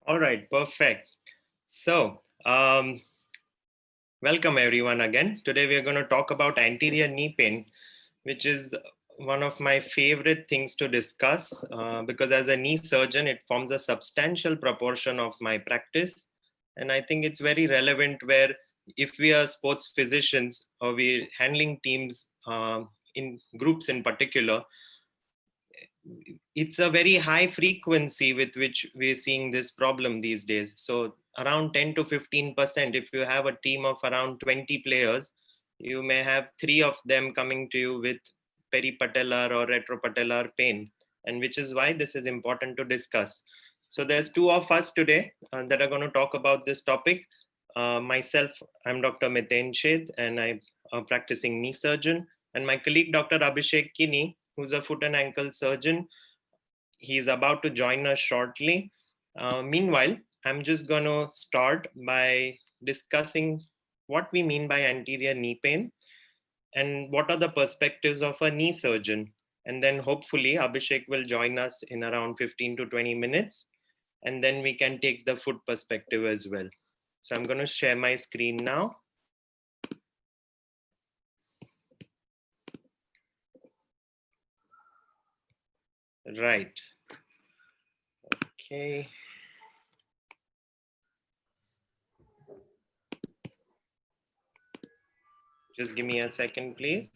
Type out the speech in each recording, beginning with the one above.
All right, perfect. So, welcome everyone again. Today we are going to talk about anterior knee pain, which is one of my favorite things to discuss because as a knee surgeon, it forms a substantial proportion of my practice. And I think it's very relevant where if we are sports physicians or we're handling teams in groups in particular, it's a very high frequency with which we're seeing this problem these days. So around 10 to 15%, if you have a team of around 20 players, you may have 3 of them coming to you with peripatellar or retropatellar pain, and which is why this is important to discuss. So there's 2 of us today that are going to talk about this topic. Myself, I'm Dr. Miten, and I'm a practicing knee surgeon, and my colleague, Dr. Abhishek Kini, who's a foot and ankle surgeon. He's about to join us shortly. Meanwhile, I'm just going to start by discussing what we mean by anterior knee pain and what are the perspectives of a knee surgeon. And then hopefully Abhishek will join us in around 15 to 20 minutes. And then we can take the foot perspective as well. So I'm going to share my screen now. Right. Okay. Just give me a second, please.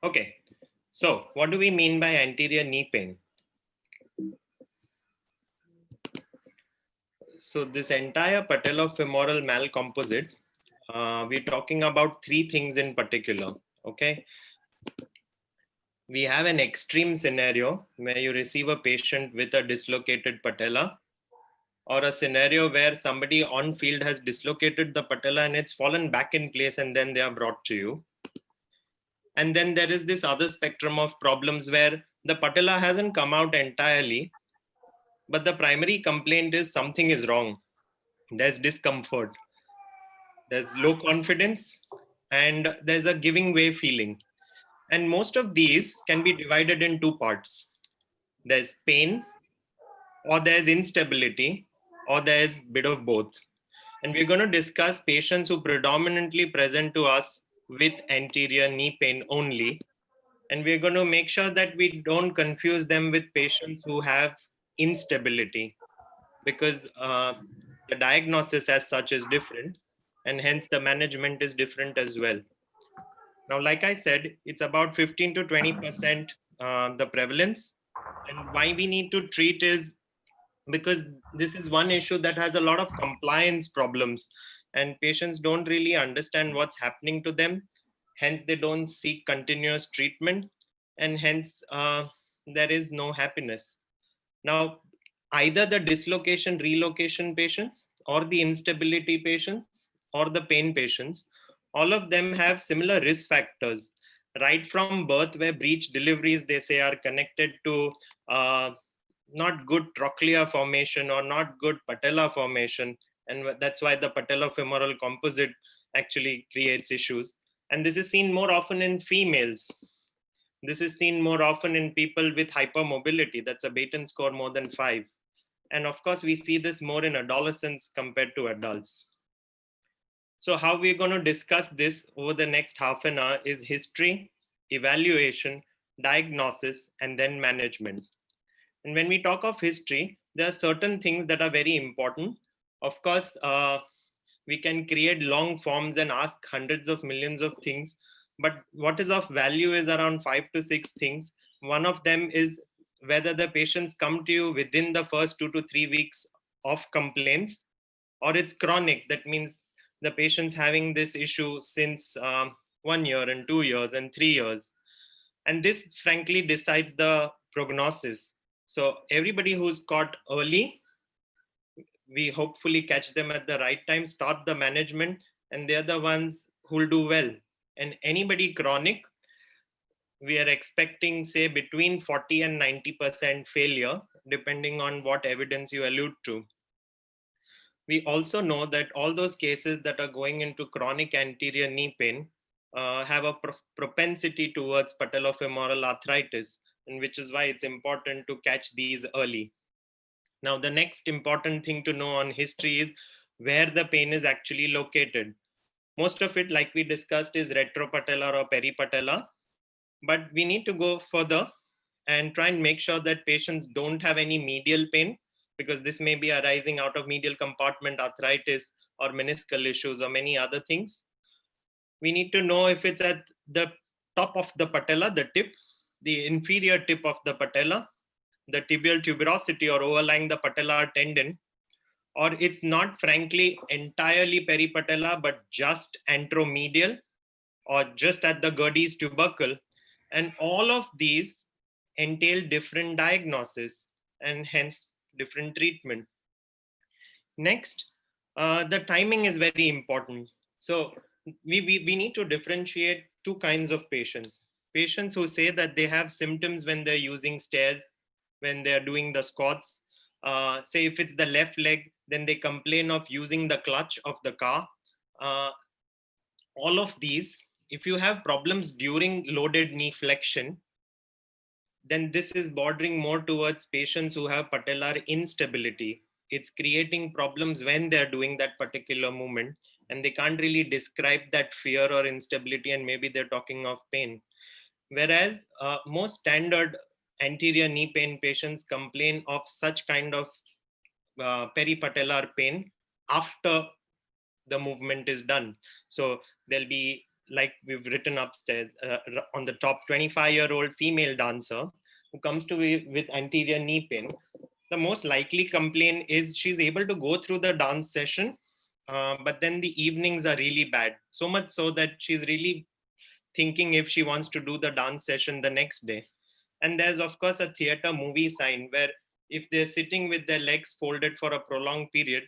Okay. So what do we mean by anterior knee pain? So this entire patellofemoral malcomposite, we're talking about 3 things in particular, okay? We have an extreme scenario where you receive a patient with a dislocated patella, or a scenario where somebody on field has dislocated the patella and it's fallen back in place and then they are brought to you. And then there is this other spectrum of problems where the patella hasn't come out entirely, but the primary complaint is something is wrong. There's discomfort, there's low confidence, and there's a giving way feeling. And most of these can be divided in 2 parts. There's pain, or there's instability, or there's a bit of both. And we're going to discuss patients who predominantly present to us with anterior knee pain only. And we're going to make sure that we don't confuse them with patients who have instability, because the diagnosis as such is different, and hence the management is different as well. Now, like I said, it's about 15 to 20% the prevalence. And why we need to treat is because this is one issue that has a lot of compliance problems, and patients don't really understand what's happening to them. Hence, they don't seek continuous treatment, and hence there is no happiness. Now, either the dislocation, relocation patients, or the instability patients, or the pain patients, all of them have similar risk factors. Right from birth, where breech deliveries, they say, are connected to not good trochlea formation or not good patella formation. And that's why the patellofemoral composite actually creates issues. And this is seen more often in females. This is seen more often in people with hypermobility. That's a Baton score more than 5. And of course, we see this more in adolescents compared to adults. So how we're going to discuss this over the next half an hour is history, evaluation, diagnosis, and then management. And when we talk of history, there are certain things that are very important. Of course, we can create long forms and ask hundreds of millions of things, but what is of value is around 5 to 6 things. One of them is whether the patients come to you within the first 2 to 3 weeks of complaints, or it's chronic. That means the patient's having this issue since 1 year and 2 years and 3 years. And this frankly decides the prognosis. So everybody who's caught early, we hopefully catch them at the right time, start the management, and they're the ones who'll do well. And anybody chronic, we are expecting, say, between 40 and 90% failure, depending on what evidence you allude to. We also know that all those cases that are going into chronic anterior knee pain, have a propensity towards patellofemoral arthritis, and which is why it's important to catch these early. Now, the next important thing to know on history is where the pain is actually located. Most of it, like we discussed, is retropatellar or peripatellar, but we need to go further and try and make sure that patients don't have any medial pain, because this may be arising out of medial compartment arthritis or meniscal issues or many other things. We need to know if it's at the top of the patella, the tip, the inferior tip of the patella, the tibial tuberosity or overlying the patellar tendon, or it's not frankly entirely peripatellar, but just anteromedial or just at the Gerdy's tubercle. And all of these entail different diagnosis and hence different treatment. Next, the timing is very important. So we need to differentiate two kinds of patients. Patients who say that they have symptoms when they're using stairs, when they're doing the squats. Say if it's the left leg, then they complain of using the clutch of the car. All of these, if you have problems during loaded knee flexion, then this is bordering more towards patients who have patellar instability. It's creating problems when they're doing that particular movement, and they can't really describe that fear or instability, and maybe they're talking of pain. Whereas most standard anterior knee pain patients complain of such kind of peripatellar pain after the movement is done. So there'll be, like we've written upstairs on the top, 25-year-old female dancer who comes to me with anterior knee pain. The most likely complaint is she's able to go through the dance session, but then the evenings are really bad. So much so that she's really thinking if she wants to do the dance session the next day. And there's, of course, a theater movie sign where if they're sitting with their legs folded for a prolonged period,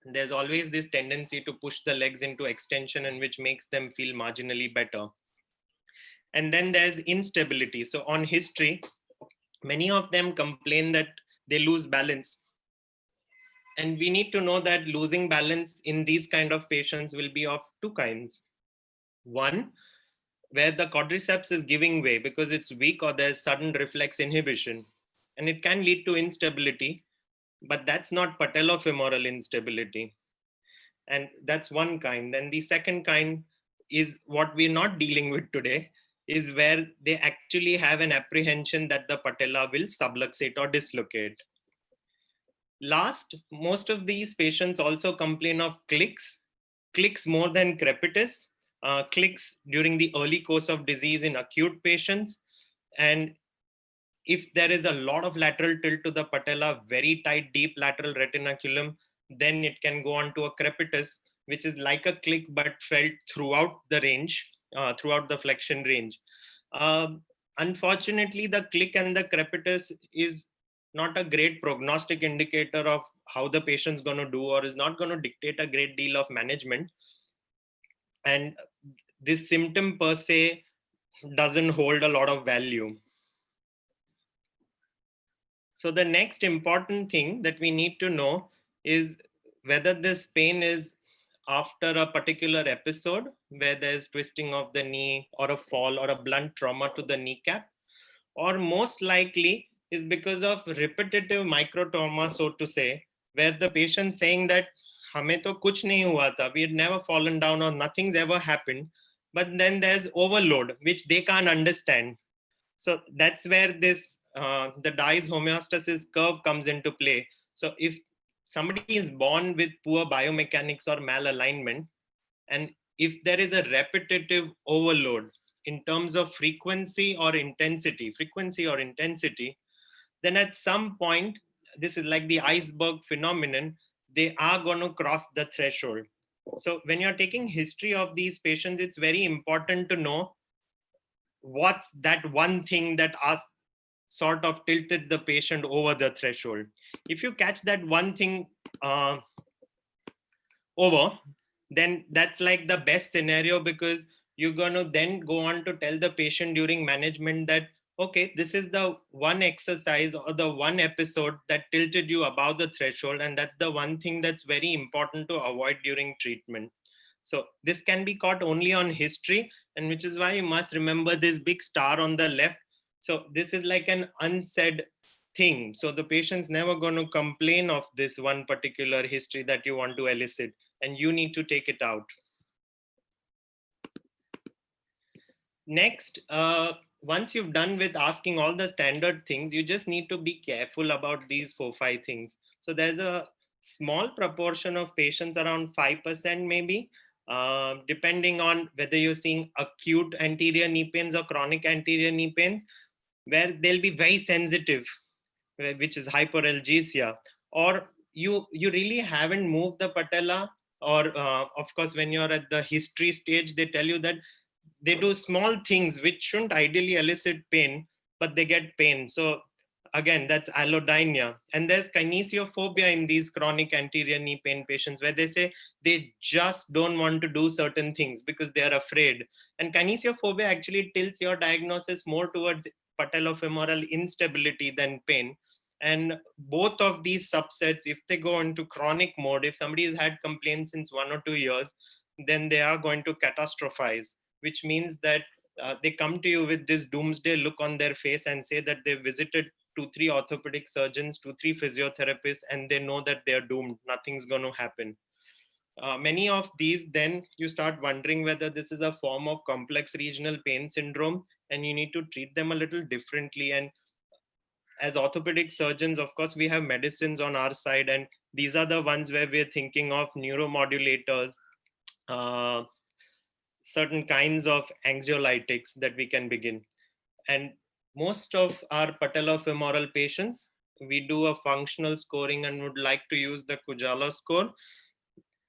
there's always this tendency to push the legs into extension, and which makes them feel marginally better. And then there's instability. So on history, many of them complain that they lose balance. And we need to know that losing balance in these kind of patients will be of two kinds. One, where the quadriceps is giving way because it's weak or there's sudden reflex inhibition. And it can lead to instability, but that's not patellofemoral instability. And that's one kind. And the second kind is what we're not dealing with today, is where they actually have an apprehension that the patella will subluxate or dislocate. Last, most of these patients also complain of clicks more than crepitus, clicks during the early course of disease in acute patients. And if there is a lot of lateral tilt to the patella, very tight, deep lateral retinaculum, then it can go on to a crepitus, which is like a click but felt throughout the range, throughout the flexion range. Unfortunately, the click and the crepitus is not a great prognostic indicator of how the patient's going to do, or is not going to dictate a great deal of management. And this symptom per se doesn't hold a lot of value. So the next important thing that we need to know is whether this pain is after a particular episode where there's twisting of the knee or a fall or a blunt trauma to the kneecap, or most likely is because of repetitive microtrauma, so to say, where the patient saying that hame to kuch nahi hua tha, we had never fallen down or nothing's ever happened, but then there's overload which they can't understand. So that's where this the Dye's homeostasis curve comes into play. So if somebody is born with poor biomechanics or malalignment, and if there is a repetitive overload in terms of frequency or intensity, then at some point, this is like the iceberg phenomenon, they are going to cross the threshold. So when you're taking history of these patients, it's very important to know what's that one thing that sort of tilted the patient over the threshold. If you catch that one thing over, then that's like the best scenario, because you're going to then go on to tell the patient during management that, okay, this is the one exercise or the one episode that tilted you above the threshold, and that's the one thing that's very important to avoid during treatment. So this can be caught only on history, and which is why you must remember this big star on the left. So this is like an unsaid thing. So the patient's never going to complain of this one particular history that you want to elicit, and you need to take it out. Next, once you've done with asking all the standard things, you just need to be careful about these 4-5 things. So there's a small proportion of patients, around 5% maybe, depending on whether you're seeing acute anterior knee pains or chronic anterior knee pains, where they'll be very sensitive, which is hyperalgesia, or you really haven't moved the patella, or of course when you're at the history stage, they tell you that they do small things which shouldn't ideally elicit pain, but they get pain. So again, that's allodynia. And there's kinesiophobia in these chronic anterior knee pain patients, where they say they just don't want to do certain things because they are afraid. And kinesiophobia actually tilts your diagnosis more towards patellofemoral instability than pain. And both of these subsets, if they go into chronic mode, if somebody has had complaints since 1 or 2 years, then they are going to catastrophize, which means that they come to you with this doomsday look on their face and say that they visited 2-3 orthopedic surgeons, 2-3 physiotherapists, and they know that they're doomed. Nothing's going to happen. Many of these, then you start wondering whether this is a form of complex regional pain syndrome, and you need to treat them a little differently. And as orthopedic surgeons, of course, we have medicines on our side, and these are the ones where we're thinking of neuromodulators, certain kinds of anxiolytics that we can begin. And most of our patellofemoral patients, we do a functional scoring and would like to use the Kujala score.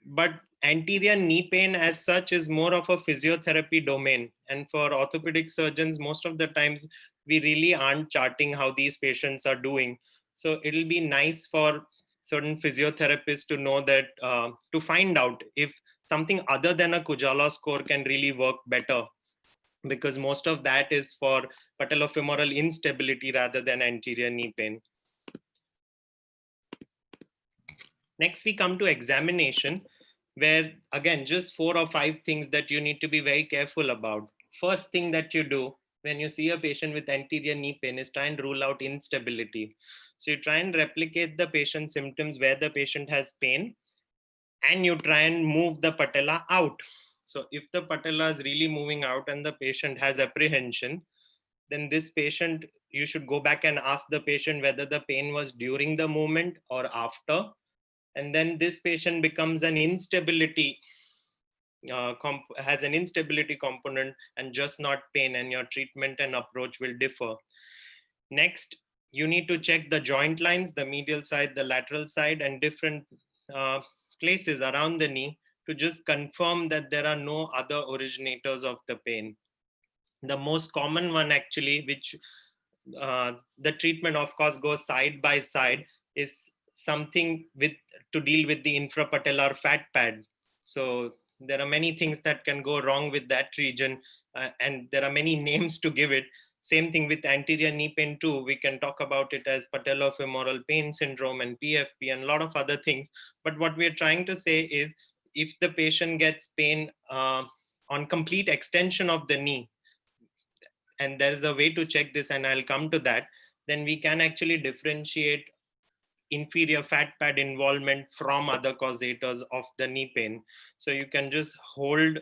But anterior knee pain as such is more of a physiotherapy domain. And for orthopedic surgeons, most of the times we really aren't charting how these patients are doing. So it'll be nice for certain physiotherapists to know that, to find out if something other than a Kujala score can really work better, because most of that is for patellofemoral instability rather than anterior knee pain. Next, we come to examination, where again, just 4 or 5 things that you need to be very careful about. First thing that you do when you see a patient with anterior knee pain is try and rule out instability. So you try and replicate the patient's symptoms where the patient has pain, and you try and move the patella out. So if the patella is really moving out and the patient has apprehension, then this patient, you should go back and ask the patient whether the pain was during the movement or after. And then this patient becomes an instability, has an instability component and just not pain, and your treatment and approach will differ. Next, you need to check the joint lines, the medial side, the lateral side, and different places around the knee to just confirm that there are no other originators of the pain. The most common one actually, which the treatment of course goes side by side, is something with to deal with the infrapatellar fat pad. So there are many things that can go wrong with that region, and there are many names to give it. Same thing with anterior knee pain too. We can talk about it as patellofemoral pain syndrome and PFP and a lot of other things. But what we're trying to say is, if the patient gets pain on complete extension of the knee, and there's a way to check this and I'll come to that, then we can actually differentiate inferior fat pad involvement from other causators of the knee pain. So you can just hold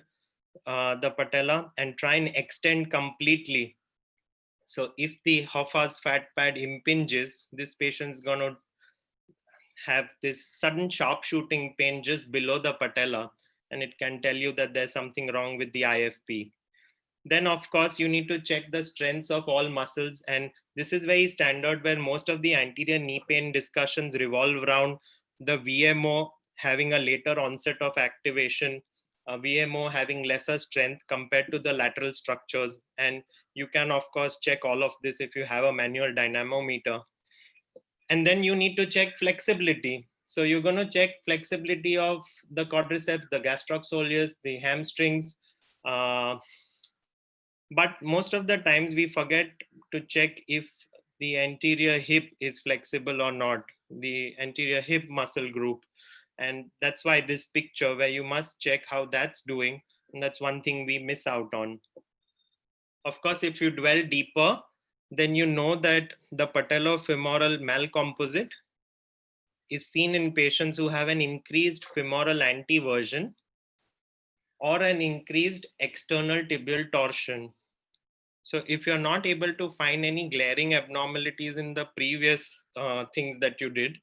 the patella and try and extend completely. So if the Hoffa's fat pad impinges, this patient's going to have this sudden sharp shooting pain just below the patella, and it can tell you that there's something wrong with the IFP. Then of course you need to check the strengths of all muscles, and this is very standard where most of the anterior knee pain discussions revolve around the VMO having a later onset of activation, VMO having lesser strength compared to the lateral structures. And you can of course check all of this if you have a manual dynamometer. And then you need to check flexibility. So you're going to check flexibility of the quadriceps, the gastroc soleus, the hamstrings, but most of the times we forget to check if the anterior hip is flexible or not, the anterior hip muscle group. And that's why this picture where you must check how that's doing. And that's one thing we miss out on. Of course, if you dwell deeper, then you know that the patellofemoral malcomposite is seen in patients who have an increased femoral anteversion or an increased external tibial torsion. So if you're not able to find any glaring abnormalities in the previous things that you did,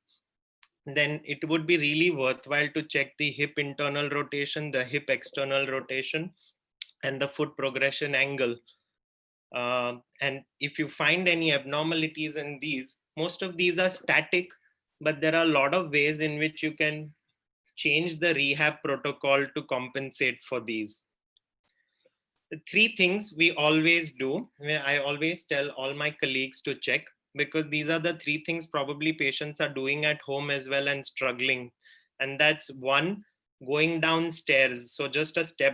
then it would be really worthwhile to check the hip internal rotation, the hip external rotation, and the foot progression angle. And if you find any abnormalities in these, most of these are static, but there are a lot of ways in which you can change the rehab protocol to compensate for these. The three things we always do, I always tell all my colleagues to check, because these are the three things probably patients are doing at home as well and struggling. And that's one, going downstairs. So just a step